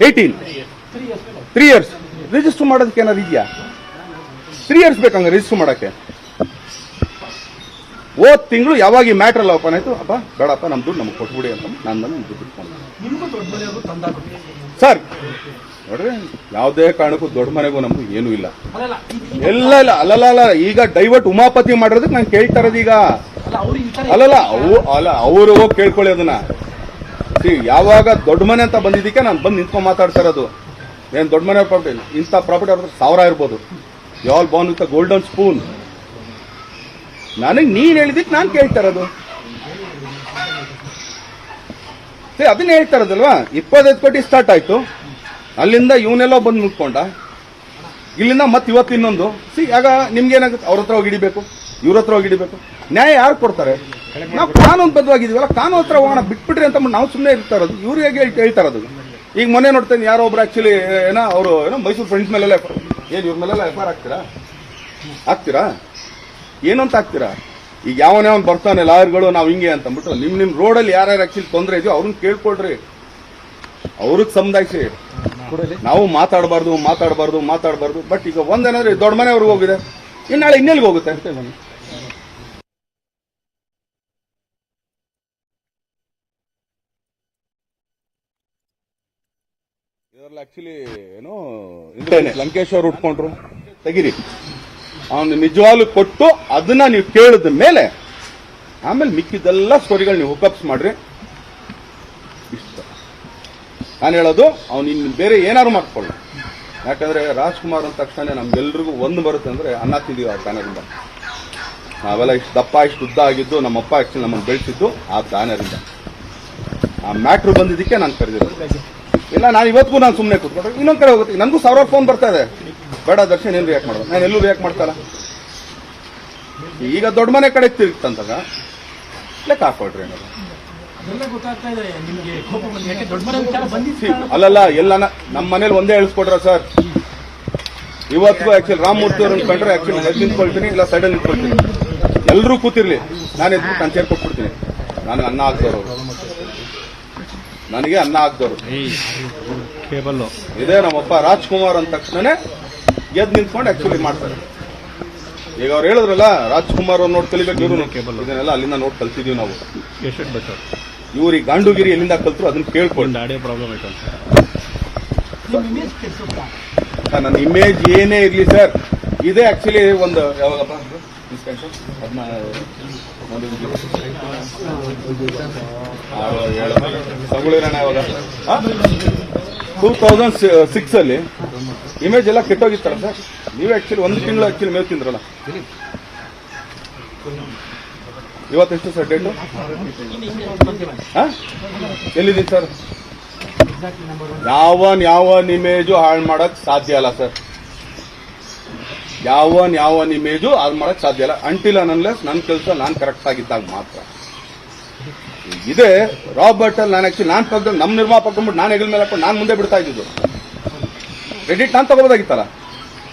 18 3 years register ಮಾಡೋದಕ್ಕೆ ಏನಾದ್ರು ಇದೆಯಾ? 3 ಇಯರ್ಸ್ ಬೇಕಂಗ ರಿಜಿಸ್ಟರ್ ಮಾಡೋಕ್ಕೆ. ಹೋದ್ ತಿಂಗಳು ಯಾವಾಗ ಈ ಮ್ಯಾಟ್ರ್ ಎಲ್ಲ ಓಪನ್ ಆಯ್ತು, ಅಪ್ಪ ಬೇಡಪ್ಪ ನಮ್ಮ ದುಡ್ಡು ನಮಗೆ ಕೊಟ್ಬಿಡಿ ಅಂತ ನಾನು ದುಡ್ಡು ಇಟ್ಕೊಂಡು ಸರ್ ನೋಡ್ರಿ, ಯಾವುದೇ ಕಾರಣಕ್ಕೂ ದೊಡ್ಡ ಮನೆಗೂ ನಮಗೂ ಏನೂ ಇಲ್ಲ. ಇಲ್ಲ ಇಲ್ಲ ಅಲ್ಲಲ್ಲ, ಈಗ ಡೈವರ್ಟ್ ಉಮಾಪತಿ ಮಾಡಿರೋದಕ್ಕೆ ನಾನು ಕೇಳ್ತಾ ಇರೋದು ಈಗ. ಅಲ್ಲಲ್ಲ ಅವರು ಹೋಗಿ ಕೇಳ್ಕೊಳ್ಳಿ ಅದನ್ನ. ಯಾವಾಗ ದೊಡ್ಡ ಮನೆ ಅಂತ ಬಂದಿದ್ದಕ್ಕೆ ನಾನು ಬಂದು ನಿಂತ್ಕೊಂಡು ಮಾತಾಡ್ತಾ ಇರೋದು. ಏನು ದೊಡ್ಡ ಮನೆ ಪ್ರಾಪರ್ಟಿ, ಇಂಥ ಪ್ರಾಪರ್ಟಿ ಅವ್ರ 1000 ಇರ್ಬೋದು. You all born with a golden spoon. ನನಗೆ ನೀನ್ ಹೇಳಿದಕ್ಕೆ ನಾನು ಕೇಳ್ತಾ ಇರೋದು. ಅದನ್ನ ಹೇಳ್ತಾ ಇರೋದಲ್ವಾ. 25 ಕೋಟಿ ಸ್ಟಾರ್ಟ್ ಆಯ್ತು, ಅಲ್ಲಿಂದ ಇವನೆಲ್ಲೋ ಬಂದು ಮುಟ್ಕೊಂಡ, ಇಲ್ಲಿಂದ ಮತ್ತೆ ಇವತ್ತು ಇನ್ನೊಂದು. ಆಗ ನಿಮ್ಗೆ ಏನಾಗುತ್ತೆ? ಅವ್ರ ಹತ್ರ ಹೋಗಿ ಹಿಡಿಬೇಕು, ಇವ್ರ ಹತ್ರ ಹೋಗಿ ಹಿಡಿಬೇಕು. ನ್ಯಾಯ ಯಾರು ಕೊಡ್ತಾರೆ? ನಾವು ಕಾನೂನು ಬದ್ಧವಾಗಿದೀವಲ್ಲ, ಕಾನೂನು ಹತ್ರ ಹೋಗೋಣ ಬಿಟ್ಬಿಟ್ರಿ ಅಂತ ನಾವು ಸುಮ್ಮನೆ ಇರ್ತಾ ಇರೋದು. ಇವ್ರಿಗೆ ಹೇಳ್ತಾ ಇರೋದು. ಈಗ ಮೊನ್ನೆ ನೋಡ್ತೇನೆ ಯಾರೋ ಒಬ್ರು ಆಕ್ಚುಲಿ ಏನೋ ಅವರು ಏನೋ ಮೈಸೂರು ಫ್ರೆಂಡ್ಸ್ ಮೇಲೆಲ್ಲ ಏನು ಇವ್ರ ಮೇಲೆಲ್ಲ ಎಫ್ಐಆರ್ ಹಾಕ್ತೀರಾ ಏನು ಅಂತ ಹಾಕ್ತೀರಾ? ಈಗ ಯಾವನೇ ಅವ್ನು ಬರ್ತಾನೆ ಲಾಯರ್ಗಳು ನಾವು ಹಿಂಗೆ ಅಂತಂದ್ಬಿಟ್ಟು ನಿಮ್ ರೋಡಲ್ಲಿ ಯಾರ್ಯಾರು ಆಕ್ಚುಲಿ ತೊಂದರೆ ಇದೆಯೋ ಅವ್ರನ್ನ ಕೇಳ್ಕೊಳ್ರಿ, ಅವ್ರಿಗೆ ಸಮುದಾಯಿಸಿ. ನಾವು ಮಾತಾಡಬಾರ್ದು. ಬಟ್ ಈಗ ಒಂದೇನಾದ್ರೆ ದೊಡ್ಡ ಮನೆಯವ್ರಿಗೆ ಹೋಗಿದೆ, ಇನ್ನಾಳೆ ಇನ್ನೆಲ್ಲಿಗೆ ಹೋಗುತ್ತೆ ಅಂತ ನಾನು ಇದರಲ್ಲಿ ಆಕ್ಚುಲಿ ಏನೋ ಲಂಕೇಶ್ ಅವ್ರು ಉಟ್ಕೊಂಡ್ರು ತೆಗಿರಿ. ಅವನು ನಿಜವಾಗ್ಲೂ ಕೊಟ್ಟು ಅದನ್ನ ನೀವು ಕೇಳಿದ ಮೇಲೆ ಆಮೇಲೆ ಮಿಕ್ಕಿದೆಲ್ಲ ಸ್ಟೋರಿಗಳು ನೀವು ಹುಕಪ್ಸ್ ಮಾಡ್ರಿ. ಇಷ್ಟ ನಾನು ಹೇಳೋದು. ಅವ್ನು ಇನ್ನು ಬೇರೆ ಏನಾದ್ರು ಮಾಡ್ಕೊಳ್ಳ. ಯಾಕಂದ್ರೆ ರಾಜ್ಕುಮಾರ್ ಅಂದ ತಕ್ಷಣ ನಮ್ಗೆಲ್ರಿಗೂ ಒಂದು ಬರುತ್ತೆ ಅಂದ್ರೆ ಅನ್ನ ತಿಂದೀವಿ ಆ ಬ್ಯಾನರಿಂದ. ನಾವೆಲ್ಲ ಇಷ್ಟು ದಪ್ಪ ಇಷ್ಟು ಉದ್ದ ಆಗಿದ್ದು ನಮ್ಮಪ್ಪ ಆಕ್ಚುಲಿ ನಮ್ಮನ್ನು ಬೆಳೆಸಿದ್ದು ಆ ಬ್ಯಾನರಿಂದ. ಆ ಮ್ಯಾಟ್ರು ಬಂದಿದ್ದಕ್ಕೆ ನಾನು ಕರೆದಿರೋದು. ಇಲ್ಲ ನಾನು ಇವತ್ತಿಗೂ ನಾನು ಸುಮ್ಮನೆ ಕೂತ್ಕೊಂಡ್ರೆ ಇನ್ನೊಂದ್ ಕಡೆ ಹೋಗುತ್ತೆ. ನನಗೂ 1000 ಫೋನ್ ಬರ್ತಾ ಇದೆ. ಬೇಡ ದರ್ಶನ್ ಏನು ರಿಯಾಕ್ಟ್ ಮಾಡೋದು, ನಾನು ಎಲ್ಲೂ ರಿಯಾಕ್ಟ್ ಮಾಡ್ತಾರ. ಈಗ ದೊಡ್ಡ ಮನೆ ಕಡೆ ತಿರುಗ್ತಂತಾಗ ಲೆಕ್ಕ ಹಾಕೊಳ್ರಿ ಏನಾದ್ರು. ಅಲ್ಲಲ್ಲ ಎಲ್ಲ ನಮ್ಮ ಮನೇಲಿ ಒಂದೇ ಹೇಳಿಸ್ಕೊಟ್ರ ಸರ್. ಇವತ್ತಿಗೂ ಆಕ್ಚುಲಿ ರಾಮಮೂರ್ತಿ ಅವ್ರನ್ನ ಕಂಡ್ರೆ ಆಕ್ಚುಲಿ ಎದ್ದು ನಿಂತ್ಕೊಳ್ತೀನಿ, ಇಲ್ಲ ಸೈಡಲ್ಲಿ ನಿಂತ್ಕೊಳ್ತೀನಿ. ಎಲ್ಲರೂ ಕೂತಿರ್ಲಿ, ನಾನು ಎದ್ಬಿಟ್ಟು ನಾನು ಚೇರ್ ಕೊಟ್ಬಿಡ್ತೀನಿ. ನನಗೆ ಅನ್ನ ಹಾಕ್ದವ್ರು, ನನಗೆ ಅನ್ನ ಹಾಕ್ದವ್ರು ಇದೇ ನಮ್ಮಪ್ಪ ರಾಜ್ಕುಮಾರ್ ಅಂದ ತಕ್ಷಣನೇ ಎದ್ದು ನಿಂತ್ಕೊಂಡು ಆಕ್ಚುಲಿ ಮಾಡ್ತಾರೆ. ಈಗ ಅವ್ರು ಹೇಳಿದ್ರಲ್ಲ ರಾಜ್ಕುಮಾರ್ ಅವ್ರು ನೋಡಿ ಕಲಿಬೇಕು, ಇವರು ಇದನ್ನೆಲ್ಲ ಅಲ್ಲಿಂದ ನೋಡಿ ಕಲ್ತಿದೀವಿ ನಾವು. ಇವ್ರಿಗೆ ಗಾಂಡುಗಿರಿ ಎಲ್ಲಿಂದ ಕಲ್ತರು ಅದನ್ನ ಕೇಳ್ಕೊಂಡು ಆಡಿಯೋ ಪ್ರಾಬ್ಲಮ್ ಆಯ್ತು. ನನ್ನ ಇಮೇಜ್ ಏನೇ ಇರ್ಲಿ ಸರ್, ಇದೇ ಆಕ್ಚುಲಿ ಒಂದು ಯಾವಾಗಪ್ಪ ತಗೊಳ್ಳಿರೋಣ ಯಾವಾಗ 2006 ಅಲ್ಲಿ ಇಮೇಜ್ ಎಲ್ಲ ಕೆಟ್ಟೋಗಿತ್ತಲ್ಲ ಸರ್. ನೀವೇ ಆಕ್ಚುಲಿ 1 ತಿಂಗಳು ಆಕ್ಚುಲಿ ಮೇವ್ ತಿಂದ್ರಲ್ಲ. ಇವತ್ತೆಷ್ಟು ಸರ್ ಡೇಟು? ಎಲ್ಲಿದ್ದೀನಿ ಸರ್? ಯಾವನ್ ಇಮೇಜು ಹಾಳು ಮಾಡಕ್ ಸಾಧ್ಯ ಅಲ್ಲ ಸರ್. ಯಾವನ್ ಇಮೇಜು ಹಾಳು ಮಾಡಕ್ ಸಾಧ್ಯ ಇಲ್ಲ ಅಂಟಿಲ್ ಅನ್ಲೆಸ್ ನನ್ನ ಕೆಲಸ ನಾನು ಕರೆಕ್ಟ್ ಆಗಿದ್ದಾಗ ಮಾತ್ರ. ಇದೇ ರಾಬರ್ಟ್ ಅಲ್ಲಿ ನಾನು ಆಕ್ಚುಲಿ ನಾನು ಪಕ್ಕದಲ್ಲಿ ನಮ್ಮ ನಿರ್ಮಾಪಕ ನಾನು ಹೆಗಲ ಮೇಲೆ ಹಾಕೊಂಡು ನಾನು ಮುಂದೆ ಬಿಡ್ತಾ ಇದ್ದಿದ್ದು. ಕ್ರೆಡಿಟ್ ನಾನು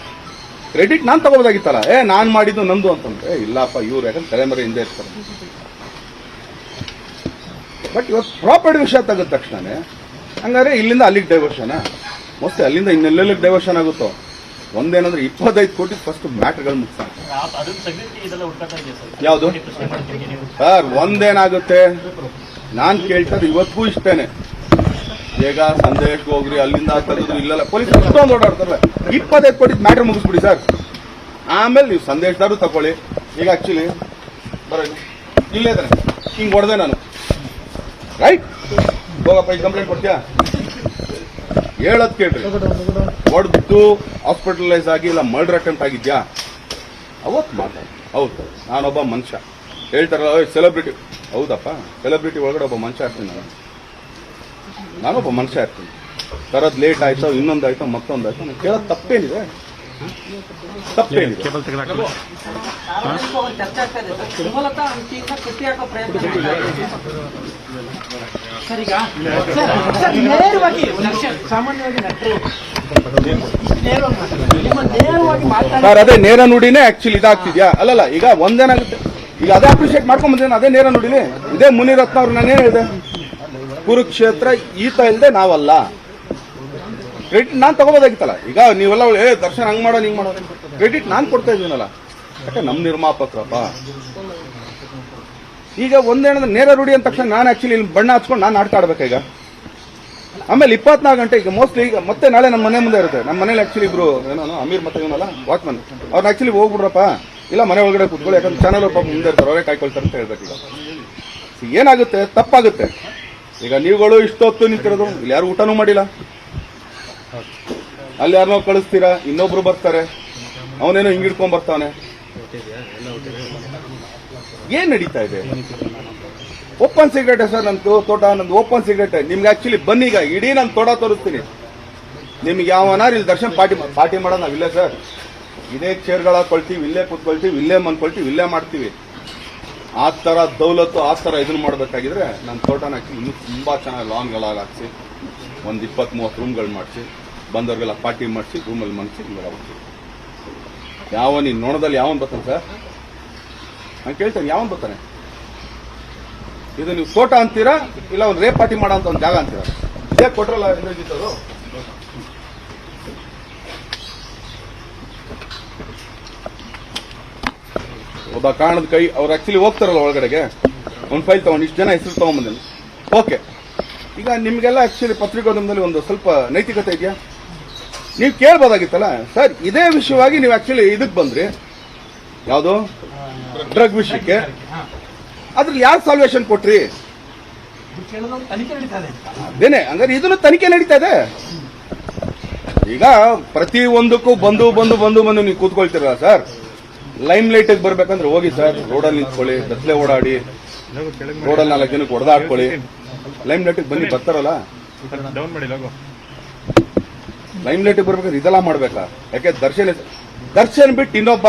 ತಗೋಬೋದಾಗಿತ್ತಲ್ಲ. ನಾನ್ ಮಾಡಿದ್ದು ನಂದು ಅಂತಂದ್ರೆ ಇಲ್ಲಪ್ಪ ಇವ್ರು ಯಾಕಂದ್ರೆ ತಲೆಮರೆ ಹಿಂದೆ ಇರ್ತಾರೆ. ಬಟ್ ಇವತ್ತು ಪ್ರಾಪರ್ಟಿ ವಿಷಯ ತೆಗೆದ ತಕ್ಷಣನೇ ಹಂಗಾರೆ ಇಲ್ಲಿಂದ ಅಲ್ಲಿಗೆ ಡೈವರ್ಷನ್, ಮೋಸ್ಟ್ಲಿ ಅಲ್ಲಿಂದ ಇನ್ನೆಲ್ಲೆಲ್ಲಿಗೆ ಡೈವರ್ಷನ್ ಆಗುತ್ತೋ. ಒಂದೇನಂದ್ರೆ 25 ಕೋಟಿ ಫಸ್ಟ್ ಮ್ಯಾಟ್ರ್ಗಳು ಮುಗಿಸ. ಯಾವುದು ಸರ್? ಒಂದೇನಾಗುತ್ತೆ ನಾನ್ ಕೇಳ್ತದೆ ಇವತ್ತಿಗೂ ಇಷ್ಟೇನೆ. ಈಗ ಸಂದೇಶ್ಗೆ ಹೋಗ್ರಿ, ಅಲ್ಲಿಂದ ತೆಗೆದು ಇಲ್ಲೆಲ್ಲ ಪೊಲೀಸ್ ಅಷ್ಟೊಂದು ಓಡಾಡ್ತಾರಲ್ಲ. 25 ಕೋಟಿ ಮ್ಯಾಟ್ರ್ ಮುಗಿಸ್ಬಿಡಿ ಸರ್. ಆಮೇಲೆ ನೀವು ಸಂದೇಶದಾರು ತಗೊಳ್ಳಿ. ಈಗ ಆಕ್ಚುಲಿ ಬರೋದು ಇಲ್ಲೇ ಇದ್ದಾನೆ, ಹಿಂಗ್ ಹೊಡೆದೆ ನಾನು, ರೈಟ್? ಹೋಗಪ್ಪ ಈಗ ಕಂಪ್ಲೇಂಟ್ ಕೊಡ್ತೀಯಾ? ಹೇಳದ್ ಕೇಳ್ರಿ. ಹೊಡೆದು ಹಾಸ್ಪಿಟಲೈಸ್ ಆಗಿ ಇಲ್ಲ ಮರ್ಡರ್ ಅಟೆಂಪ್ಟ್ ಆಗಿದ್ಯಾ ಅವತ್ತು ಮಾತಾಡಿ. ಹೌದು ನಾನೊಬ್ಬ ಮನುಷ್ಯ. ಹೇಳ್ತಾರಲ್ಲ ಸೆಲೆಬ್ರಿಟಿ, ಹೌದಪ್ಪ ಸೆಲೆಬ್ರಿಟಿ ಒಳಗಡೆ ಒಬ್ಬ ಮನುಷ್ಯ ಇರ್ತೀನಿ. ನಾನೊಬ್ಬ ಮನುಷ್ಯ ಇರ್ತೀನಿ. ತರದ್ ಲೇಟ್ ಆಯ್ತೋ ಇನ್ನೊಂದಾಯ್ತೋ ಮತ್ತೊಂದಾಯ್ತೋ ನಾನು ಕೇಳೋದು ತಪ್ಪೇನಿದೆ? ಸರ್ ಅದೇ ನೇರ ನುಡಿನೇ ಆಕ್ಚುಲಿ ಇದಾಗ್ತಿದ್ಯಾ? ಅಲ್ಲಲ್ಲ ಈಗ ಒಂದೇನಾಗುತ್ತೆ, ಈಗ ಅದೇ ಅಪ್ರಿಷಿಯೇಟ್ ಮಾಡ್ಕೊಂಡ್ ಬಂದೇನೆ, ಅದೇ ನೇರ ನುಡಿಲಿ. ಇದೇ ಮುನಿರತ್ನ ಅವ್ರು ನಾನೇನು ಹೇಳಿದೆ, ಕುರುಕ್ಷೇತ್ರ ಈತ ಇಲ್ಲದೆ ನಾವಲ್ಲ. ಕ್ರೆಡಿಟ್ ನಾನು ತಗೋಬೋದಾಗಿತ್ತಲ್ಲ. ಈಗ ನೀವೆಲ್ಲ ದರ್ಶನ್ ಹಂಗ್ ಮಾಡೋ ಹಿಂಗ್ ಮಾಡೋ ಕ್ರೆಡಿಟ್ ನಾನು ಕೊಡ್ತಾ ಇದೀನಲ್ಲ. ಯಾಕೆ ನಮ್ ನಿರ್ಮಾಪಕರಪ್ಪ. ಈಗ ಒಂದೇನಂದ್ರೆ ನೇರ ರೂಢಿ ಅಂದ ತಕ್ಷಣ ನಾನು ಆಕ್ಚುಲಿ ಇಲ್ಲಿ ಬಣ್ಣ ಹಚ್ಕೊಂಡು ನಾನು ನಾಟಕ ಆಡ್ಬೇಕು ಈಗ. ಆಮೇಲೆ 24 ಗಂಟೆ ಈಗ ಮೋಸ್ಟ್ಲಿ ಈಗ ಮತ್ತೆ ನಾಳೆ ನಮ್ಮ ಮನೆ ಮುಂದೆ ಇರುತ್ತೆ. ನಮ್ಮ ಮನೇಲಿ ಆಕ್ಚುಲಿ ಇಬ್ರು ಏನೋ ಅಮೀರ್ ಮತ್ತೆ ಇವನಲ್ಲ ವಾಚ್ಮನ್ ಅವ್ರನ್ನ ಆಕ್ಚುಲಿ ಹೋಗ್ಬಿಡ್ರಪ್ಪ ಇಲ್ಲ ಮನೆ ಒಳಗಡೆ ಕೂತ್ಕೊಳ್ಳಿ, ಯಾಕಂದ್ರೆ ಚಾನಲ್ ಪಾಪ ಮುಂದೆ ಇರ್ತಾರೆ, ಅವರೇ ಕಾಯ್ಕೊಳ್ತಾರೆ ಅಂತ ಹೇಳ್ಬೇಕು. ಈಗ ಏನಾಗುತ್ತೆ, ತಪ್ಪಾಗುತ್ತೆ. ಈಗ ನೀವುಗಳು ಇಷ್ಟೊತ್ತು ನಿಂತಿರೋದು, ಇಲ್ಲಿ ಯಾರು ಊಟನೂ ಮಾಡಿಲ್ಲ, ಅಲ್ಲಿ ಯಾರನ್ನೋ ಕಳಿಸ್ತೀರಾ, ಇನ್ನೊಬ್ರು ಬರ್ತಾರೆ, ಅವನೇನೋ ಹಿಂಗ್ ಹಿಡ್ಕೊಂಡ್ ಬರ್ತಾವನೆ. ಏನ್ ನಡೀತಾ ಇದೆ? ಓಪನ್ ಸಿಗರೇಟ್ ಸರ್, ನಂದು ತೋಟ, ನಂದು ಓಪನ್ ಸಿಗರೇಟ್. ನಿಮ್ಗೆ ಆಕ್ಚುಲಿ ಬನ್ನೀಗ ಇಡೀ ನಾನು ತೋಟ ತೋರಿಸ್ತೀನಿ. ನಿಮ್ಗೆ ಯಾವನಾರು ಇಲ್ಲಿ ದರ್ಶನ್ ಪಾರ್ಟಿ ಮಾಡೋದು ನಾವಿಲ್ಲ ಸರ್. ಇದೇ ಚೇರ್ಗಳ ಹಾಕೊಳ್ತೀವಿ, ಇಲ್ಲೇ ಕೂತ್ಕೊಳ್ತೀವಿ, ಇಲ್ಲೇ ಮನ್ಕೊಳ್ತೀವಿ, ಇಲ್ಲೇ ಮಾಡ್ತೀವಿ. ಆ ತರ ದೌಲತ್ತು, ಆ ತರ ಇದನ್ನ ಮಾಡಬೇಕಾಗಿದ್ರೆ ನನ್ನ ತೋಟನ ಇನ್ನೂ ತುಂಬಾ ಚೆನ್ನಾಗಿ ಲಾನ್ಗಳಾಗಿ ಹಾಕ್ಸಿ, ಒಂದು 20-30 ರೂಮ್ಗಳು ಮಾಡಿಸಿ, ಬಂದವ್ರಿಗೆಲ್ಲ ಪಾರ್ಟಿ ಮಾಡಿಸಿ, ರೂಮಲ್ಲಿ ಮನ್ಸಿ ಹಿಂಗೆಲ್ಲ ಹೋಗ್ತೀವಿ. ಯಾವ ನೀನು ನೋಡೋದಲ್ಲಿ ಯಾವನ್ ಬರ್ತಾನೆ ಸರ್? ನಾನು ಕೇಳ್ತೇನೆ, ಯಾವನ್ ಬರ್ತಾನೆ? ಇದು ನೀವು ತೋಟ ಅಂತೀರಾ ಇಲ್ಲ ಒಂದು ರೇಪ್ ಪಾರ್ಟಿ ಮಾಡೋ ಅಂತ ಒಂದು ಜಾಗ ಅಂತೀರಾ? ಇದೇ ಕೊಟ್ರಲ್ಲ ಇಂದ್ರಜಿತ್ತವರು. ಒಬ್ಬ ಕಾರಣದ ಕೈ ಅವ್ರು ಆಕ್ಚುಲಿ ಹೋಗ್ತಾರಲ್ಲ ಒಳಗಡೆಗೆ, ಒಂದು ಫೈಲ್ ತಗೊಂಡು ಇಷ್ಟು ಜನ ಹೆಸರು ತಗೊಂಡ್ಬಂದೇನೆ. ಓಕೆ, ಈಗ ನಿಮ್ಗೆಲ್ಲ ಆಕ್ಚುಲಿ ಪತ್ರಿಕೋದ್ಯಮದಲ್ಲಿ ಒಂದು ಸ್ವಲ್ಪ ನೈತಿಕತೆ ಇದೆಯಾ? ನೀವು ಕೇಳ್ಬೋದಾಗಿತ್ತಲ್ಲ ಸರ್. ಇದೇ ವಿಷಯವಾಗಿ ನೀವು ಆಕ್ಚುಲಿ ಇದಕ್ಕೆ ಬಂದ್ರಿ, ಯಾವುದು ಡ್ರಗ್ ವಿಷಯಕ್ಕೆ. ಅದ್ರಲ್ಲಿ ಯಾರು ಸಾಲ್ವೇಷನ್ ಕೊಟ್ರಿ? ಅದೇನೆ, ಹಂಗಾರೆ ಇದನ್ನು ತನಿಖೆ ನಡೀತಾ ಇದೆ. ಈಗ ಪ್ರತಿ ಒಂದಕ್ಕೂ ಬಂದು ನೀವು ಕೂತ್ಕೊಳ್ತೀರಲ್ಲ ಸರ್. ಲೈಮ್ ಲೈಟ್ ಬರ್ಬೇಕಂದ್ರೆ ಹೋಗಿ ಸರ್, ರೋಡಲ್ಲಿ ನಿಂತ್ಕೊಳ್ಳಿ, ಗತ್ಲೆ ಓಡಾಡಿ, ರೋಡಲ್ಲಿ 4 ಜನಕ್ಕೆ ಹೊಡೆದಾಡ್ಕೊಳ್ಳಿ. ಲೈಮ್ ಲೈಟ್ ಬನ್ನಿ, ಬರ್ತಾರಲ್ಲ. ಲೈಮ್ ಲೈಟ್ ಬರ್ಬೇಕಾದ್ರೆ ಇದೆಲ್ಲ ಮಾಡ್ಬೇಕಾ? ಯಾಕೆ ದರ್ಶನ್ ಬಿಟ್ಟು ಇನ್ನೊಬ್ಬ